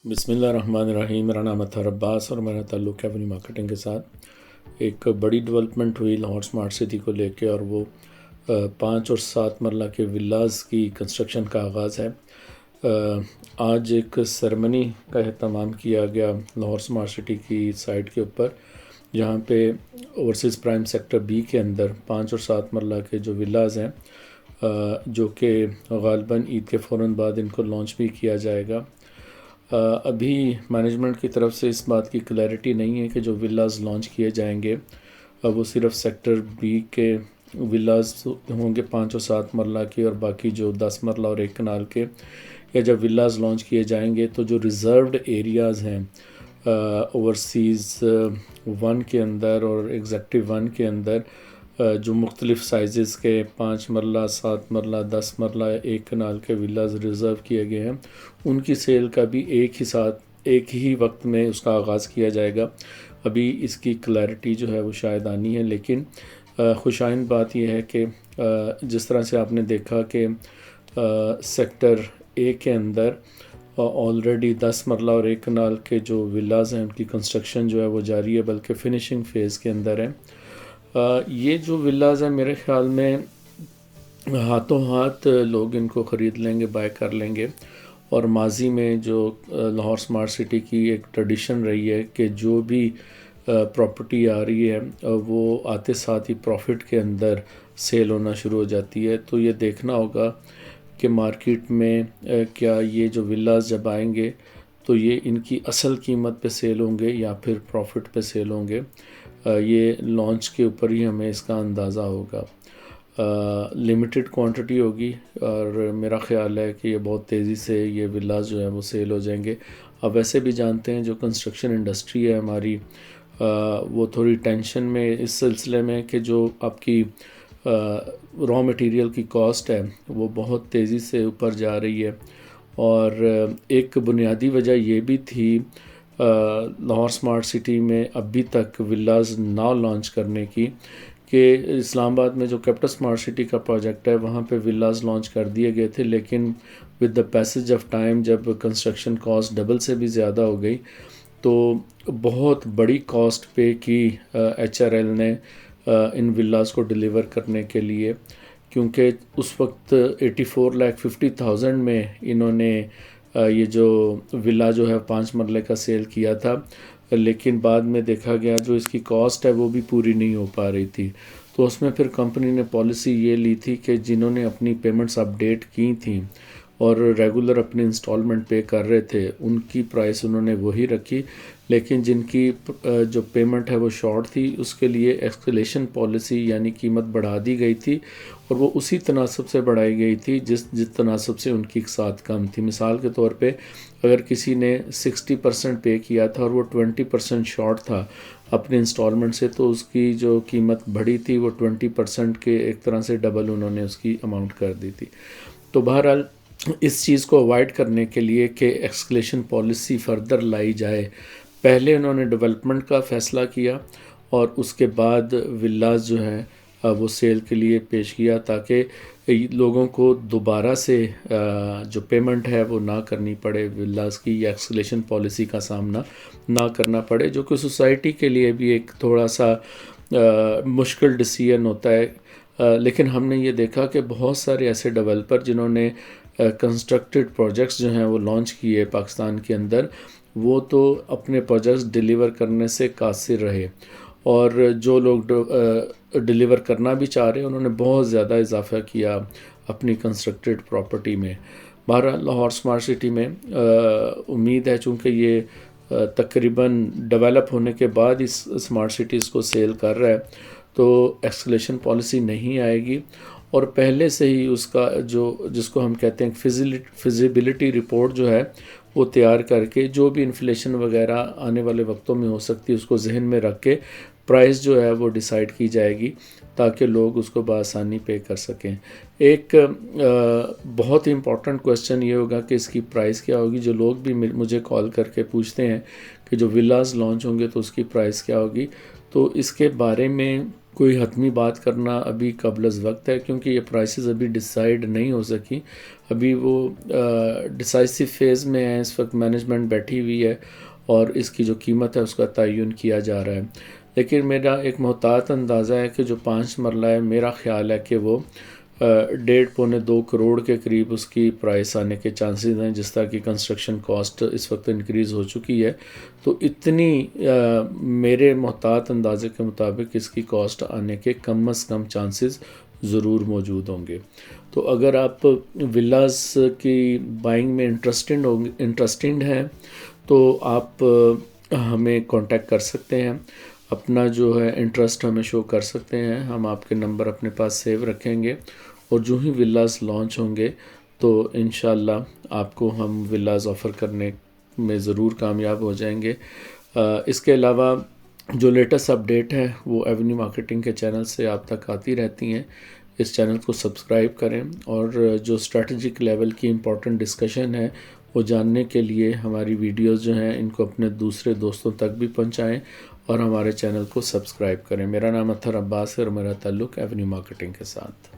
بسم اللہ الرحمن الرحیم۔ میرا نام اطہر عباس اور میرا تعلق ہے اپنی مارکیٹنگ کے ساتھ۔ ایک بڑی ڈیولپمنٹ ہوئی لاہور سمارٹ سٹی کو لے کے، اور وہ 5 اور 7 مرلہ کے ولاز کی کنسٹرکشن کا آغاز ہے۔ آج ایک سیرمنی کا اہتمام کیا گیا لاہور سمارٹ سٹی کی سائٹ کے اوپر، جہاں پہ اوورسیز پرائم سیکٹر بی کے اندر 5 اور 7 مرلہ کے جو ولاز ہیں، جو کہ غالباً عید کے فوراً بعد ان کو لانچ بھی کیا جائے گا۔ ابھی مینجمنٹ کی طرف سے اس بات کی کلیئرٹی نہیں ہے کہ جو ولاز لانچ کیے جائیں گے وہ صرف سیکٹر بی کے ولاز ہوں گے 5 اور 7 مرلہ کے، اور باقی جو 10 مرلہ اور 1 کنال کے، یا جب ولاز لانچ کیے جائیں گے تو جو ریزروڈ ایریاز ہیں اوورسیز 1 کے اندر اور ایگزیکٹو 1 کے اندر، جو مختلف سائزز کے 5 مرلہ 7 مرلہ 10 مرلہ 1 کنال کے ولاز ریزرو کیے گئے ہیں، ان کی سیل کا بھی ایک ہی وقت میں اس کا آغاز کیا جائے گا۔ ابھی اس کی کلیئرٹی جو ہے وہ شاید آنی ہے، لیکن خوشائند بات یہ ہے کہ جس طرح سے آپ نے دیکھا کہ سیکٹر اے کے اندر آلریڈی 10 مرلہ اور 1 کنال کے جو ولاز ہیں ان کی کنسٹرکشن جو ہے وہ جاری ہے، بلکہ فنشنگ فیز کے اندر ہے۔ یہ جو ولاز ہیں میرے خیال میں ہاتھوں ہاتھ لوگ ان کو خرید لیں گے، بائی کر لیں گے، اور ماضی میں جو لاہور سمارٹ سٹی کی ایک ٹریڈیشن رہی ہے کہ جو بھی پراپرٹی آ رہی ہے وہ آتے ساتھ ہی پروفٹ کے اندر سیل ہونا شروع ہو جاتی ہے، تو یہ دیکھنا ہوگا کہ مارکیٹ میں کیا یہ جو ولاز جب آئیں گے تو یہ ان کی اصل قیمت پہ سیل ہوں گے یا پھر پروفٹ پہ سیل ہوں گے۔ یہ لانچ کے اوپر ہی ہمیں اس کا اندازہ ہوگا۔ لمیٹڈ کوانٹٹی ہوگی، اور میرا خیال ہے کہ یہ بہت تیزی سے یہ ولاز جو ہیں وہ سیل ہو جائیں گے۔ اب ویسے بھی جانتے ہیں جو کنسٹرکشن انڈسٹری ہے ہماری، وہ تھوڑی ٹینشن میں اس سلسلے میں کہ جو آپ کی را مٹیریل کی کاسٹ ہے وہ بہت تیزی سے اوپر جا رہی ہے، اور ایک بنیادی وجہ یہ بھی تھی لاہور سمارٹ سٹی میں ابھی تک ولاز نہ لانچ کرنے کی، کہ اسلام آباد میں جو کیپٹل سمارٹ سٹی کا پروجیکٹ ہے وہاں پہ ولاز لانچ کر دیے گئے تھے، لیکن with the passage of time جب کنسٹرکشن کاسٹ ڈبل سے بھی زیادہ ہو گئی تو بہت بڑی کاسٹ پے کی ایچ آر ایل نے ان ولاز کو ڈیلیور کرنے کے لیے، کیونکہ اس وقت 84,50,000 میں انہوں نے یہ جو ولا جو ہے 5 مرلے کا سیل کیا تھا، لیکن بعد میں دیکھا گیا جو اس کی کاسٹ ہے وہ بھی پوری نہیں ہو پا رہی تھی، تو اس میں پھر کمپنی نے پالیسی یہ لی تھی کہ جنہوں نے اپنی پیمنٹس اپڈیٹ کی تھیں اور ریگولر اپنے انسٹالمنٹ پے کر رہے تھے ان کی پرائس انہوں نے وہی رکھی، لیکن جن کی جو پیمنٹ ہے وہ شارٹ تھی اس کے لیے ایسکیلیشن پالیسی یعنی قیمت بڑھا دی گئی تھی، اور وہ اسی تناسب سے بڑھائی گئی تھی جس تناسب سے ان کی اقساط کم تھی۔ مثال کے طور پہ اگر کسی نے 60% پے کیا تھا اور وہ 20% شارٹ تھا اپنے انسٹالمنٹ سے، تو اس کی جو قیمت بڑھی تھی وہ 20% کے ایک طرح سے ڈبل انہوں نے اس کی اماؤنٹ کر دی تھی۔ تو بہرحال اس چیز کو اوائڈ کرنے کے لیے کہ ایکسکلیشن پالیسی فردر لائی جائے، پہلے انہوں نے ڈیولپمنٹ کا فیصلہ کیا اور اس کے بعد ولاز جو ہے وہ سیل کے لیے پیش کیا، تاکہ لوگوں کو دوبارہ سے جو پیمنٹ ہے وہ نہ کرنی پڑے ولاز کی، یا ایکسکلیشن پالیسی کا سامنا نہ کرنا پڑے، جو کہ سوسائٹی کے لیے بھی ایک تھوڑا سا مشکل ڈیسیژن ہوتا ہے۔ لیکن ہم نے یہ دیکھا کہ بہت سارے ایسے ڈیولپر جنہوں نے کنسٹرکٹڈ پروجیکٹس جو ہیں وہ لانچ کیے پاکستان کے اندر، وہ تو اپنے پروجیکٹس ڈیلیور کرنے سے قاصر رہے، اور جو لوگ ڈیلیور کرنا بھی چاہ رہے ہیں انہوں نے بہت زیادہ اضافہ کیا اپنی کنسٹرکٹڈ پراپرٹی میں۔ بہرحال لاہور سمارٹ سٹی میں امید ہے، چونکہ یہ تقریباً ڈیولپ ہونے کے بعد اس سمارٹ سٹیز کو سیل کر رہا ہے، تو ایکسکلیشن پالیسی نہیں آئے گی، اور پہلے سے ہی اس کا جس کو ہم کہتے ہیں فیزیبلٹی رپورٹ جو ہے وہ تیار کر کے، جو بھی انفلیشن وغیرہ آنے والے وقتوں میں ہو سکتی ہے اس کو ذہن میں رکھ کے پرائس جو ہے وہ ڈیسائیڈ کی جائے گی، تاکہ لوگ اس کو بآسانی پے کر سکیں۔ ایک بہت ہی امپورٹنٹ کویسچن یہ ہوگا کہ اس کی پرائس کیا ہوگی۔ جو لوگ بھی مجھے کال کر کے پوچھتے ہیں کہ جو ولاز لانچ ہوں گے تو اس کی پرائس کیا ہوگی، تو اس کے بارے میں کوئی حتمی بات کرنا ابھی قبل از وقت ہے، کیونکہ یہ پرائسز ابھی ڈیسائیڈ نہیں ہو سکی. ابھی وہ ڈیسائسو فیز میں ہے، اس وقت مینجمنٹ بیٹھی ہوئی ہے اور اس کی جو قیمت ہے اس کا تعین کیا جا رہا ہے. لیکن میرا ایک محتاط اندازہ ہے کہ جو 5 مرلہ ہے، میرا خیال ہے کہ وہ 1.5-2 کروڑ کے قریب اس کی پرائس آنے کے چانسز ہیں، جس طرح کی کنسٹرکشن کاسٹ اس وقت انکریز ہو چکی ہے. تو اتنی میرے محتاط اندازے کے مطابق اس کی کاسٹ آنے کے کم از کم چانسز ضرور موجود ہوں گے. تو اگر آپ ولاز کی بائنگ میں انٹرسٹنگ ہیں تو آپ ہمیں کانٹیکٹ کر سکتے ہیں، اپنا جو ہے انٹرسٹ ہمیں شو کر سکتے ہیں. ہم آپ کے نمبر اپنے پاس سیو رکھیں گے اور جو ہی ولاز لانچ ہوں گے تو انشاءاللہ آپ کو ہم ولاز آفر کرنے میں ضرور کامیاب ہو جائیں گے. اس کے علاوہ جو لیٹسٹ اپڈیٹ ہے وہ ایونیو مارکیٹنگ کے چینل سے آپ تک آتی رہتی ہیں. اس چینل کو سبسکرائب کریں اور جو اسٹریٹجک لیول کی امپورٹنٹ ڈسکشن ہے وہ جاننے کے لیے ہماری ویڈیوز جو ہیں ان کو اپنے دوسرے دوستوں تک بھی پہنچائیں اور ہمارے چینل کو سبسکرائب کریں. میرا نام اطہر عباس ہے اور میرا تعلق ایونیو مارکیٹنگ کے ساتھ.